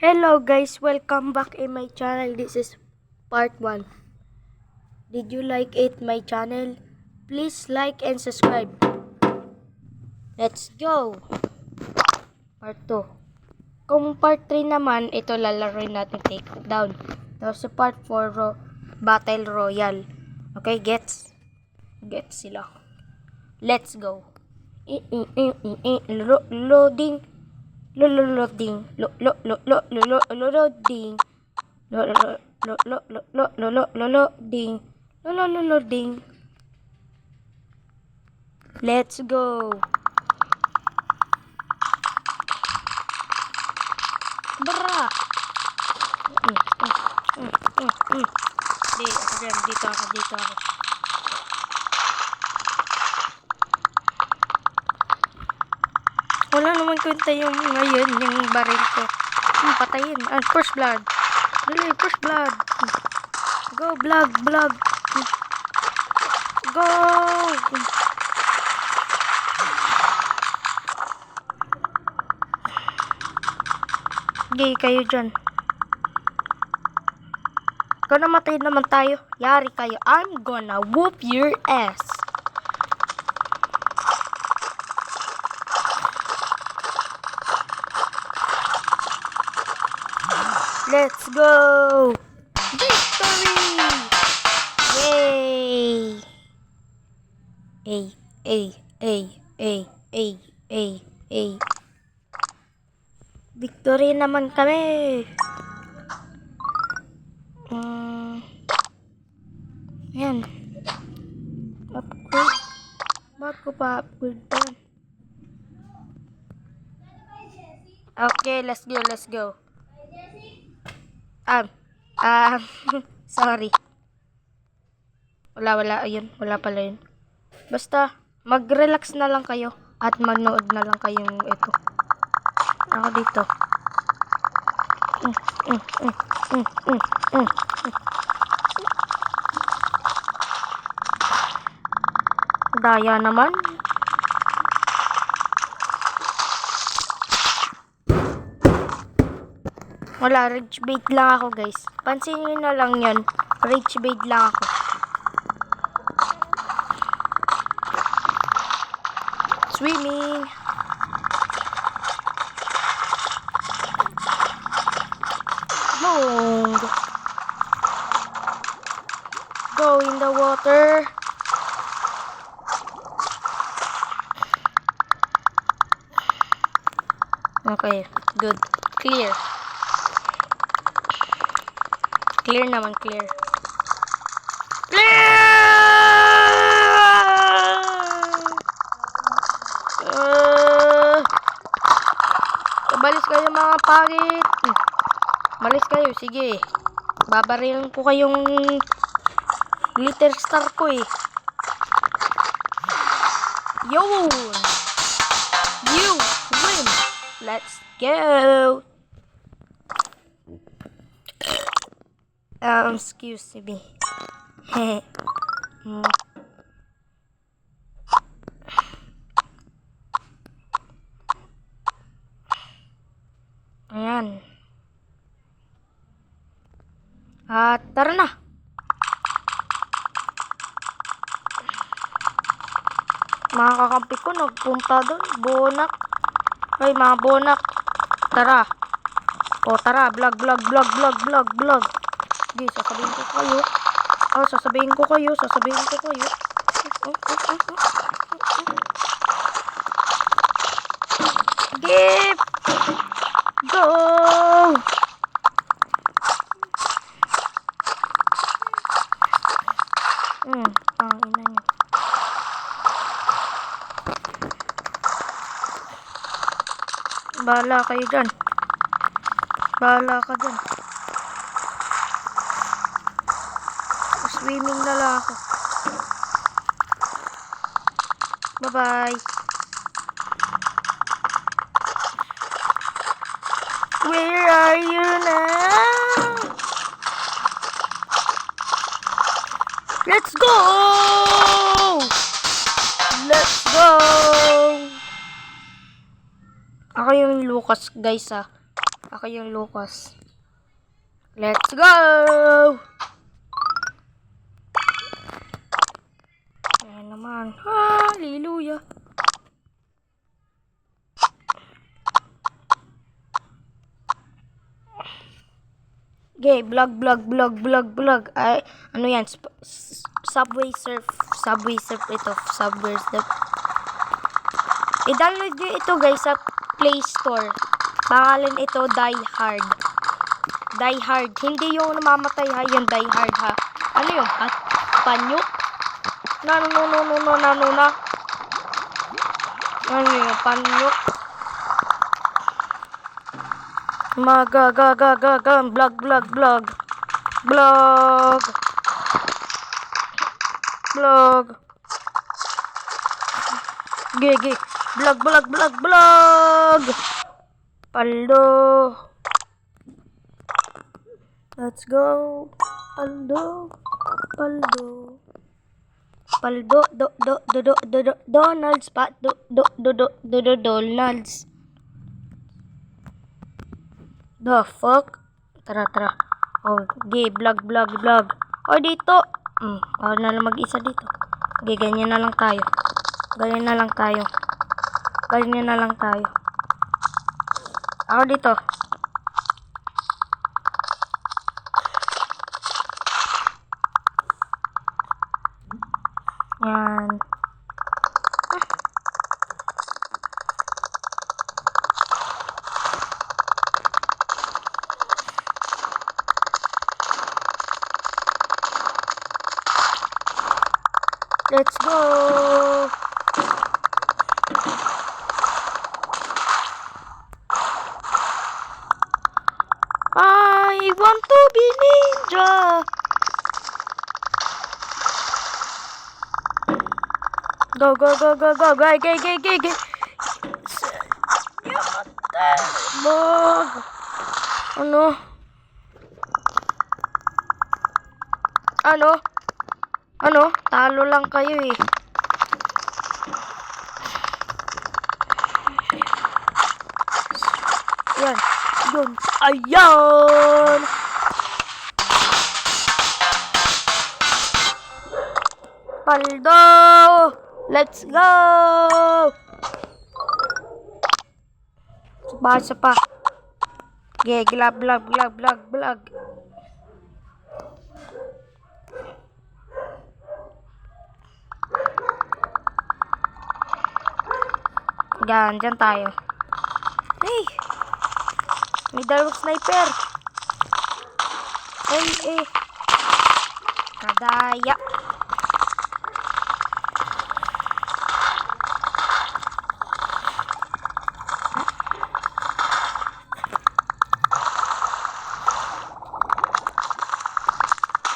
Hello guys, welcome back in my channel. This is part 1. Did you like it my channel? Please like and subscribe. Let's go. Part 2. Kung part 3 naman, ito lalaroin natin take down. Tapos sa part 4, Battle Royale. Okay, gets? Gets sila. Let's go. Loading. Loading. Loading. Loading. Let's go. Bra. Dito ako. Wala naman kwenta yung ngayon, yung baril ko. Patayin. First blood. Dali, first blood. Go, blood. Go! Gay kayo dyan. Kung namatay naman tayo, yari kayo. I'm gonna whoop your ass. Let's go! Victory! Yay! Ay. Victory naman kami! Yan. Upgrade. Bakit ko pa upgrade pa yan? Okay, let's go. Sorry. Wala, ayun. Wala pala yun. Basta, mag-relax na lang kayo at manood na lang kayong ito. Ako dito. Daya naman. Wala, rage bait lang ako guys. Pansinin na lang yun. Rage bait lang ako. Swimming. Long. Go in the water. Okay, good. Clear. Clear naman, clear. Balis kayo mga pangit. Malis kayo, sige. Babarilan ko kayong glitter star ko eh. Yo! You win! Let's go! Excuse me. Ayan. Tara na. Mga kakampi ko nagpunta doon. Bonak. Ay, mga bonak. Tara. O, tara. Vlog. Sige, sasabihin ko kayo. Give! Go! Ina niyo. Bahala kayo dyan. Bahala ka dyan. Swimming na lang ako. Bye-bye. Where are you now? Let's go! Ako yung Lucas guys Ako yung Lucas. Let's go! Ayan naman. Hallelujah. Okay, vlog. Ay, ano yan? Subway Surf ito. Subway Surf. I-download nyo ito guys sa Play Store. Pangalan ito Die Hard. Die Hard. Hindi yung namamatay ha, yung Die Hard ha. Ano yun? At panyok? No. Ano yun? Panyok? Vlog. Gigi. Vlog. Paldo. Let's go. Paldo. Donald's pa. Donald's. The fuck? Tara. Oh, vlog. Oh, dito. Ako na lang mag-isa dito. Ganyan na lang tayo. Ako dito. Yan. Let's go! I want to be ninja! Go! Gay! Bog! Ano? Talo lang kayo eh. Yan. Yun. Ayan! Paldo! Let's go! Basa pa. Vlog. Dyan tayo. Hey! May dalawang sniper. Kadaya.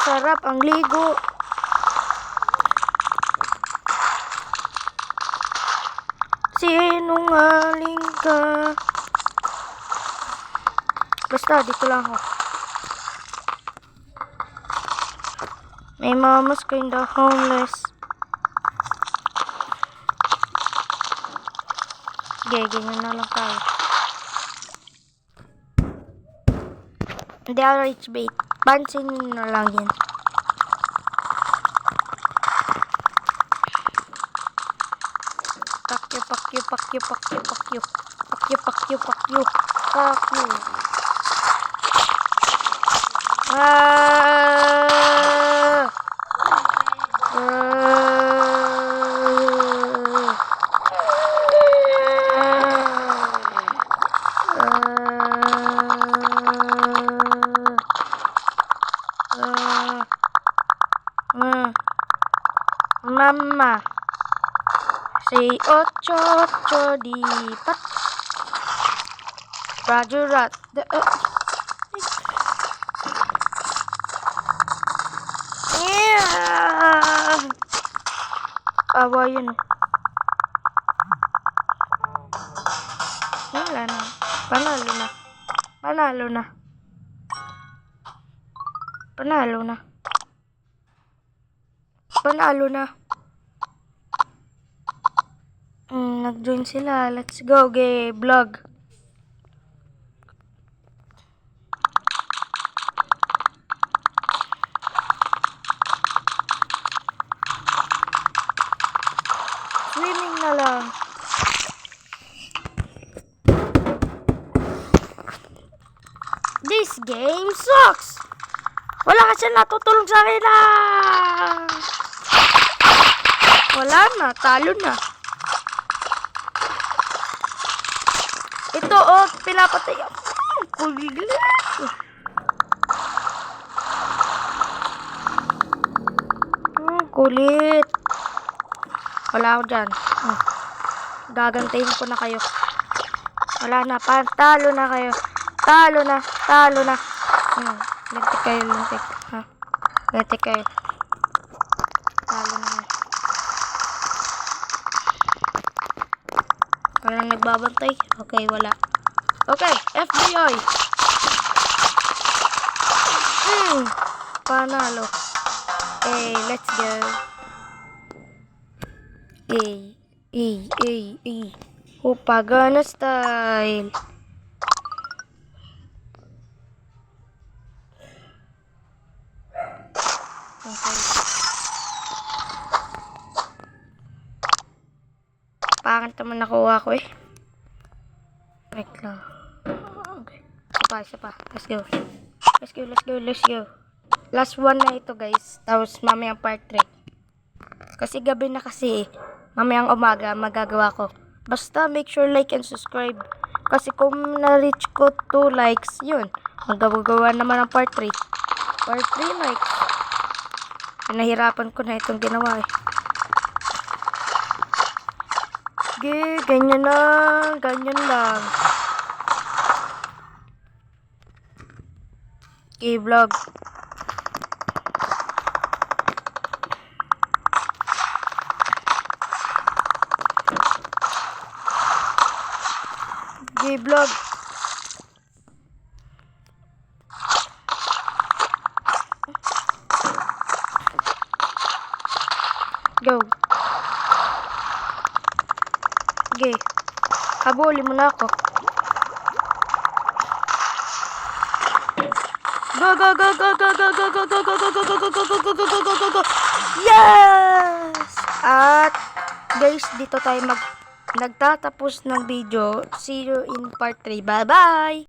Sarap ang ligo. Sinungaling ka. Basta, dito lang ako. May mamas kinda homeless. Ganyan na lang tayo. Hindi ako rich bait. Pansin na lang yan. Pakyo. Mama. Say ocho di pat. Rajurat. Awa yun. Wala na. Panalo na. Nag-join sila. Let's go, vlog. This game sucks! Wala kasi natutulong sa akin na! Wala na, talo na. Ito, pinapatay ako. Kulit. Kulit. Wala ako dyan. Gagantayin ko na kayo. Wala na, talo na kayo. Talo na. Lintik kayo. Ha? Lintik kayo. Talo na. Walang nagbabantay? Okay, wala. Okay, FBI! Panalo. Hey, let's go. Pagana style. Okay. Pangit naman nakuha ko eh. Wait lang. Okay. Isa pa. Let's go. Last one na ito guys. Tapos mamayang part 3. Kasi gabi na kasi eh. Mamayang umaga magagawa ko. Basta make sure like and subscribe. Kasi kung na-reach ko 2 likes, yun. Magagawa naman ng part 3. Part 3 likes. Pinahirapan ko na itong ginawa eh. Ganyan lang. Vlog. Vlog. Go. Okay. Habulin mo na ako. Go. Yes! At guys, dito tayo nagtatapos ng video. See you in part 3. Bye-bye!